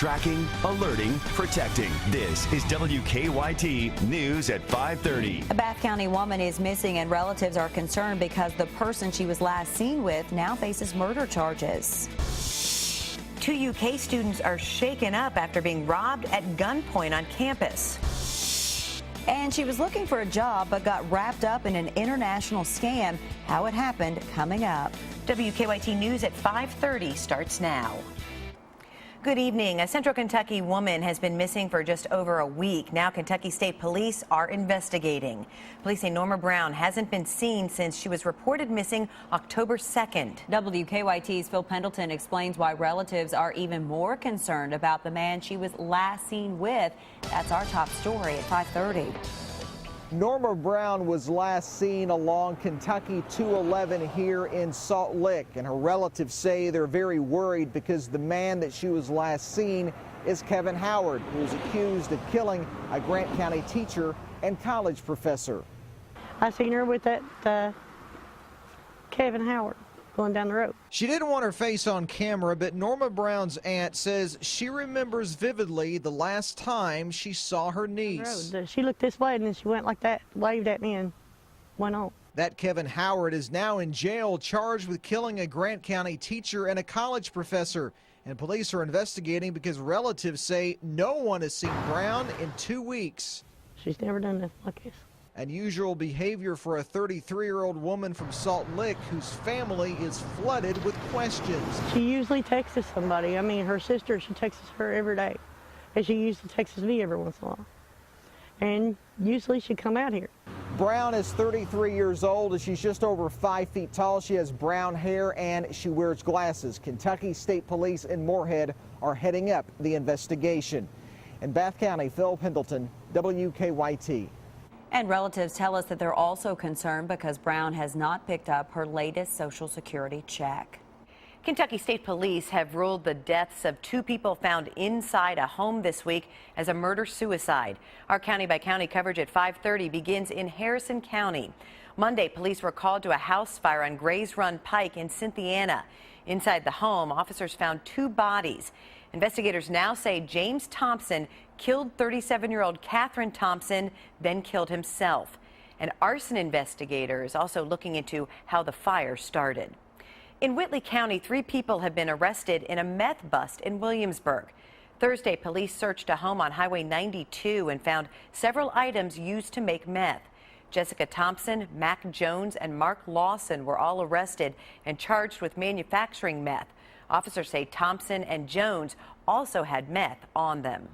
Tracking, alerting, protecting. This is WKYT News at 5:30. A Bath County woman is missing and relatives are concerned because the person she was last seen with now faces murder charges. 2 UK students are shaken up after being robbed at gunpoint on campus. And she was looking for a job but got wrapped up in an international scam. How it happened coming up. WKYT News at 5:30 starts now. Good evening. A Central Kentucky woman has been missing for just over a week. Now Kentucky State Police are investigating. Police say Norma Brown hasn't been seen since she was reported missing October 2nd. WKYT's Phil Pendleton explains why relatives are even more concerned about the man she was last seen with. That's our top story at 5:30. Norma Brown was last seen along Kentucky 211 here in Salt Lick, and her relatives say they're very worried because the man that she was last seen is Kevin Howard, who is accused of killing a Grant County teacher and college professor. I seen her with that Kevin Howard going down the road. She didn't want her face on camera, but Norma Brown's aunt says she remembers vividly the last time she saw her niece. She looked this way and then she went like that, waved at me and went on. That Kevin Howard is now in jail, charged with killing a Grant County teacher and a college professor. And police are investigating because relatives say no one has seen Brown in 2 weeks. She's never done nothing like this. Unusual behavior for a 33-year-old woman from Salt Lick whose family is flooded with questions. She usually texts somebody. I mean, her sister, she texts her every day. And she usually texts me every once in a while. And usually she'd come out here. Brown is 33 years old and she's just over 5 feet tall. She has brown hair and she wears glasses. Kentucky State Police in Moorhead are heading up the investigation. In Bath County, Phil Pendleton, WKYT. And relatives tell us that they're also concerned because Brown has not picked up her latest Social Security check. Kentucky State Police have ruled the deaths of 2 people found inside a home this week as a murder-suicide. Our county-by-county coverage at 5:30 begins in Harrison County. Monday, police were called to a house fire on Grays Run Pike in Cynthiana. Inside the home, officers found 2 bodies. Investigators now say James Thompson killed 37-year-old Catherine Thompson, then killed himself. And arson investigators also looking into how the fire started. In Whitley County, 3 people have been arrested in a meth bust in Williamsburg. Thursday, police searched a home on Highway 92 and found several items used to make meth. Jessica Thompson, Mac Jones, and Mark Lawson were all arrested and charged with manufacturing meth. Officers say Thompson and Jones also had meth on them.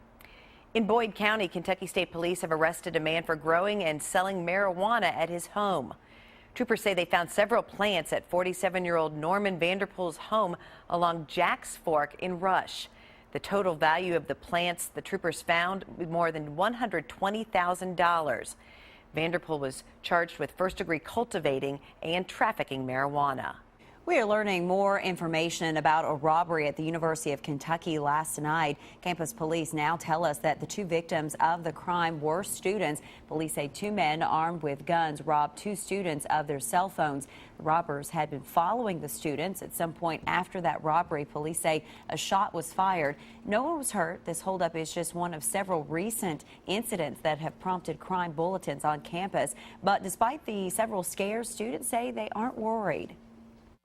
In Boyd County, Kentucky State Police have arrested a man for growing and selling marijuana at his home. Troopers say they found several plants at 47-year-old Norman Vanderpool's home along Jack's Fork in Rush. The total value of the plants the troopers found was more than $120,000. Vanderpool was charged with first-degree cultivating and trafficking marijuana. We are learning more information about a robbery at the University of Kentucky last night. Campus police now tell us that the 2 victims of the crime were students. Police say 2 men armed with guns robbed 2 students of their cell phones. The robbers had been following the students. At some point after that robbery, police say a shot was fired. No one was hurt. This holdup is just one of several recent incidents that have prompted crime bulletins on campus. But despite the several scares, students say they aren't worried.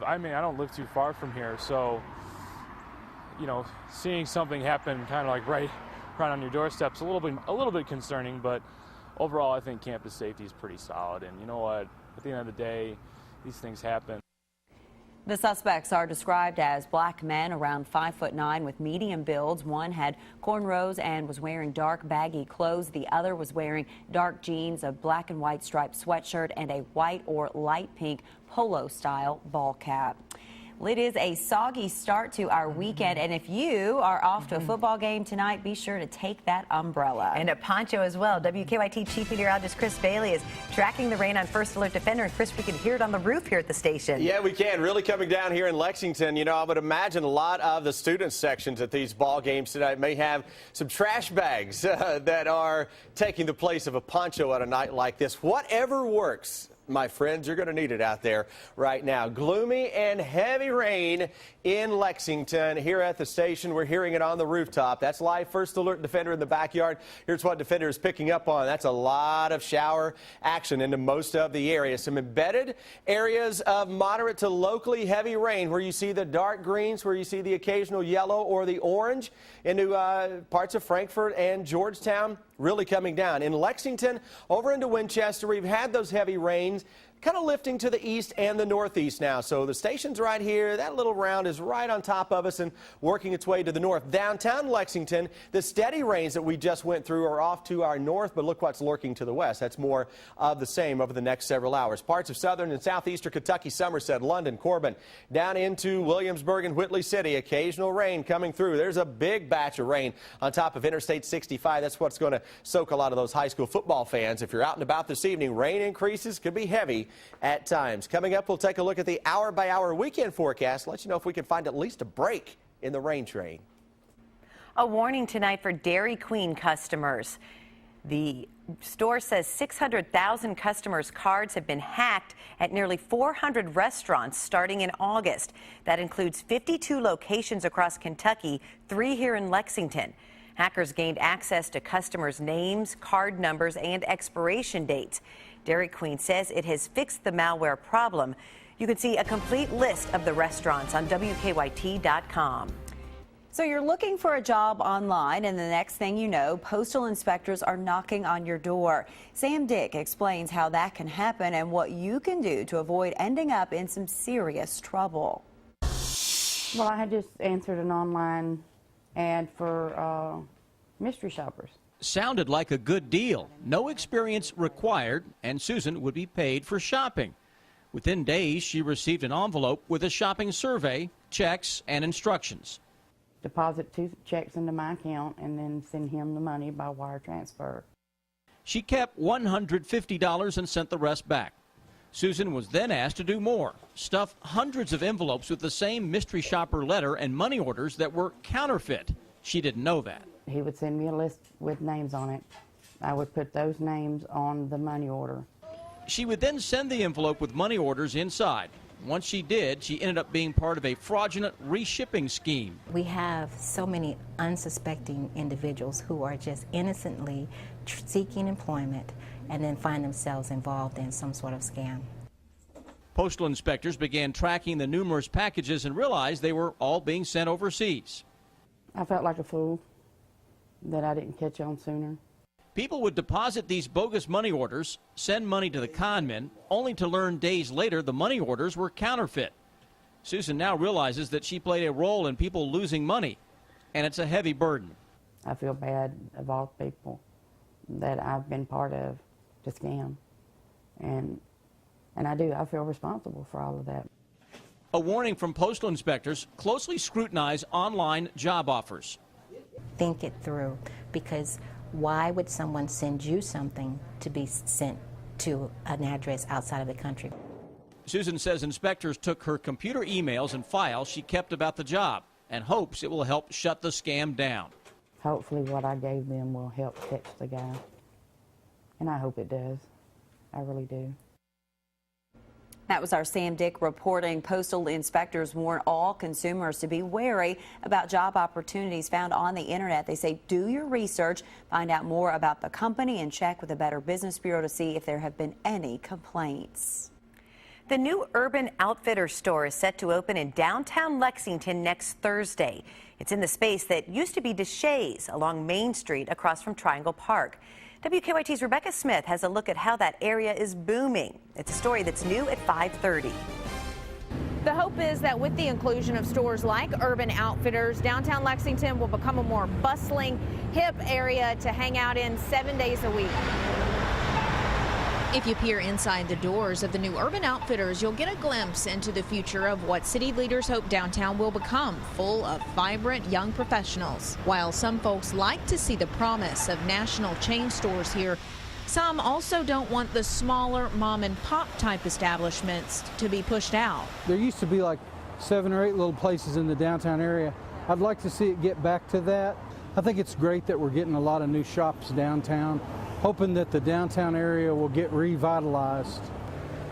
I mean, I don't live too far from here, so, you know, seeing something happen kind of like right on your doorstep is a little bit concerning, but overall I think campus safety is pretty solid. And you know what, at the end of the day, these things happen. The suspects are described as black men around 5'9" with medium builds. One had cornrows and was wearing dark baggy clothes. The other was wearing dark jeans, a black and white striped sweatshirt, and a white or light pink polo style ball cap. Well, it is a soggy start to our weekend, and if you are off to a football game tonight, be sure to take that umbrella. And a poncho as well. WKYT Chief Meteorologist Chris Bailey is tracking the rain on First Alert Defender. And Chris, we can hear it on the roof here at the station. Yeah, we can. Really coming down here in Lexington. You know, I would imagine a lot of the student sections at these ball games tonight may have some trash bags that are taking the place of a poncho at a night like this. Whatever works. my friends. You're going to need it out there right now. Gloomy and heavy rain in Lexington. Here at the station, we're hearing it on the rooftop. That's live First Alert Defender in the backyard. Here's what Defender is picking up on. That's a lot of shower action into most of the area. Some embedded areas of moderate to locally heavy rain where you see the dark greens, where you see the occasional yellow or the orange into parts of Frankfort and Georgetown. Really coming down. In Lexington, over into Winchester, we've had those heavy rains kind of lifting to the east and the northeast now. So the station's right here. That little round is right on top of us and working its way to the north. Downtown Lexington, the steady rains that we just went through are off to our north, but look what's lurking to the west. That's more of the same over the next several hours. Parts of southern and southeastern Kentucky, Somerset, London, Corbin, down into Williamsburg and Whitley City. Occasional rain coming through. There's a big batch of rain on top of Interstate 65. That's what's going to soak a lot of those high school football fans. If you're out and about this evening, rain increases could be heavy at times. Coming up, we'll take a look at the hour-by-hour weekend forecast. Let you know if we can find at least a break in the rain train. A warning tonight for Dairy Queen customers. The store says 600,000 customers' cards have been hacked at nearly 400 restaurants starting in August. That includes 52 locations across Kentucky, 3 here in Lexington. Hackers gained access to customers' names, card numbers, and expiration dates. Dairy Queen says it has fixed the malware problem. You can see a complete list of the restaurants on WKYT.com. So you're looking for a job online, and the next thing you know, postal inspectors are knocking on your door. Sam Dick explains how that can happen and what you can do to avoid ending up in some serious trouble. Well, I had just answered an online ad for mystery shoppers. Sounded like a good deal. No experience required, and Susan would be paid for shopping. Within days, she received an envelope with a shopping survey, checks, and instructions. Deposit 2 checks into my account and then send him the money by wire transfer. She kept $150 and sent the rest back. Susan was then asked to do more, stuff hundreds of envelopes with the same mystery shopper letter and money orders that were counterfeit. She didn't know that. He would send me a list with names on it. I would put those names on the money order. She would then send the envelope with money orders inside. Once she did, she ended up being part of a fraudulent reshipping scheme. We have so many unsuspecting individuals who are just innocently seeking employment and then find themselves involved in some sort of scam. Postal inspectors began tracking the numerous packages and realized they were all being sent overseas. I felt like a fool that I didn't catch on sooner. People would deposit these bogus money orders, send money to the con men, only to learn days later the money orders were counterfeit. Susan now realizes that she played a role in people losing money, and it's a heavy burden. I feel bad of all the people that I've been part of to scam, and I feel responsible for all of that. A warning from postal inspectors: closely scrutinize online job offers. Think it through, because why would someone send you something to be sent to an address outside of the country? Susan says inspectors took her computer emails and files she kept about the job and hopes it will help shut the scam down. Hopefully what I gave them will help catch the guy, and I hope it does. I really do. That was our Sam Dick reporting. Postal inspectors warn all consumers to be wary about job opportunities found on the internet. They say do your research, find out more about the company, and check with the Better Business Bureau to see if there have been any complaints. The new Urban Outfitters store is set to open in downtown Lexington next Thursday. It's in the space that used to be Deshays along Main Street across from Triangle Park. WKYT's Rebecca Smith has a look at how that area is booming. It's a story that's new at 5:30. The hope is that with the inclusion of stores like Urban Outfitters, downtown Lexington will become a more bustling, hip area to hang out in 7 days a week. If you peer inside the doors of the new Urban Outfitters, you'll get a glimpse into the future of what city leaders hope downtown will become, full of vibrant young professionals. While some folks like to see the promise of national chain stores here, some also don't want the smaller mom and pop type establishments to be pushed out. There used to be like 7 or 8 little places in the downtown area. I'd like to see it get back to that. I think it's great that we're getting a lot of new shops downtown, hoping that the downtown area will get revitalized.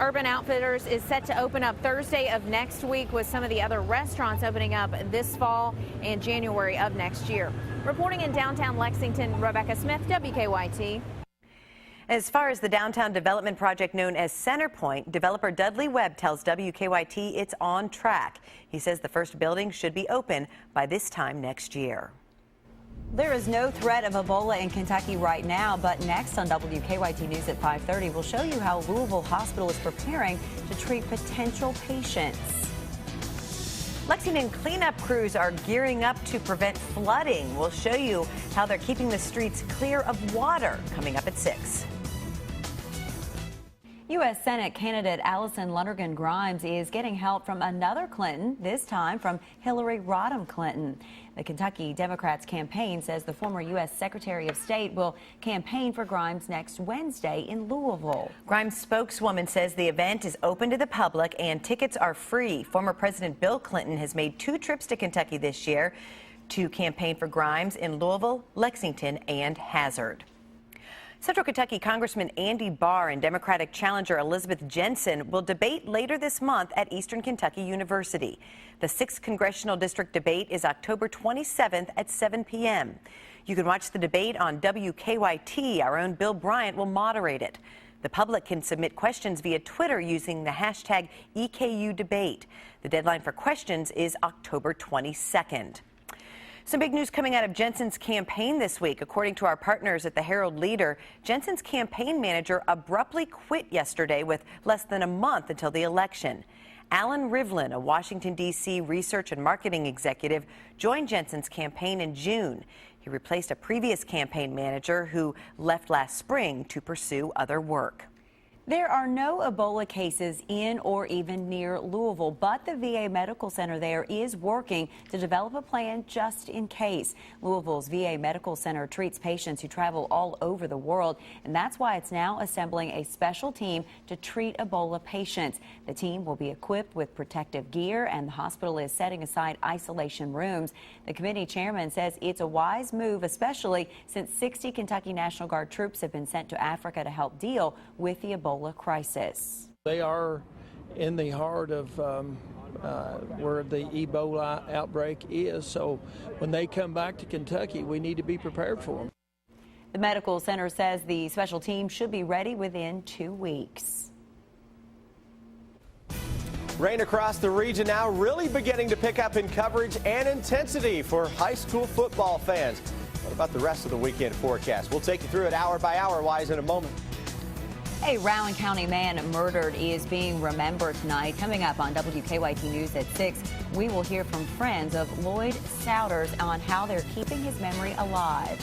Urban Outfitters is set to open up Thursday of next week, with some of the other restaurants opening up this fall and January of next year. Reporting in downtown Lexington, Rebecca Smith, WKYT. As far as the downtown development project known as Centerpoint, developer Dudley Webb tells WKYT it's on track. He says the first building should be open by this time next year. There is no threat of Ebola in Kentucky right now, but next on WKYT News at 5:30, we'll show you how Louisville Hospital is preparing to treat potential patients. Lexington cleanup crews are gearing up to prevent flooding. We'll show you how they're keeping the streets clear of water coming up at 6. U.S. Senate candidate Allison Lonergan Grimes is getting help from another Clinton, this time from Hillary Rodham Clinton. The Kentucky Democrats campaign says the former U.S. Secretary of State will campaign for Grimes next Wednesday in Louisville. Grimes' spokeswoman says the event is open to the public and tickets are free. Former President Bill Clinton has made 2 trips to Kentucky this year to campaign for Grimes in Louisville, Lexington, and Hazard. Central Kentucky Congressman Andy Barr and Democratic challenger Elizabeth Jensen will debate later this month at Eastern Kentucky University. The 6th Congressional District debate is October 27th at 7 p.m. You can watch the debate on WKYT. Our own Bill Bryant will moderate it. The public can submit questions via Twitter using the hashtag EKUDebate. The deadline for questions is October 22nd. Some big news coming out of Jensen's campaign this week. According to our partners at the Herald Leader, Jensen's campaign manager abruptly quit yesterday with less than a month until the election. Alan Rivlin, a Washington, D.C. research and marketing executive, joined Jensen's campaign in June. He replaced a previous campaign manager who left last spring to pursue other work. There are no Ebola cases in or even near Louisville, but the VA Medical Center there is working to develop a plan just in case. Louisville's VA Medical Center treats patients who travel all over the world, and that's why it's now assembling a special team to treat Ebola patients. The team will be equipped with protective gear, and the hospital is setting aside isolation rooms. The committee chairman says it's a wise move, especially since 60 Kentucky National Guard troops have been sent to Africa to help deal with the Ebola crisis. They are in the heart of where the Ebola outbreak is, so when they come back to Kentucky, we need to be prepared for them. The medical center says the special team should be ready within 2 weeks. Rain across the region now really beginning to pick up in coverage and intensity for high school football fans. What about the rest of the weekend forecast? We'll take you through it hour by hour wise in a moment. A Rowan County man murdered is being remembered tonight. Coming up on WKYT News at 6, we will hear from friends of Lloyd Souders on how they're keeping his memory alive.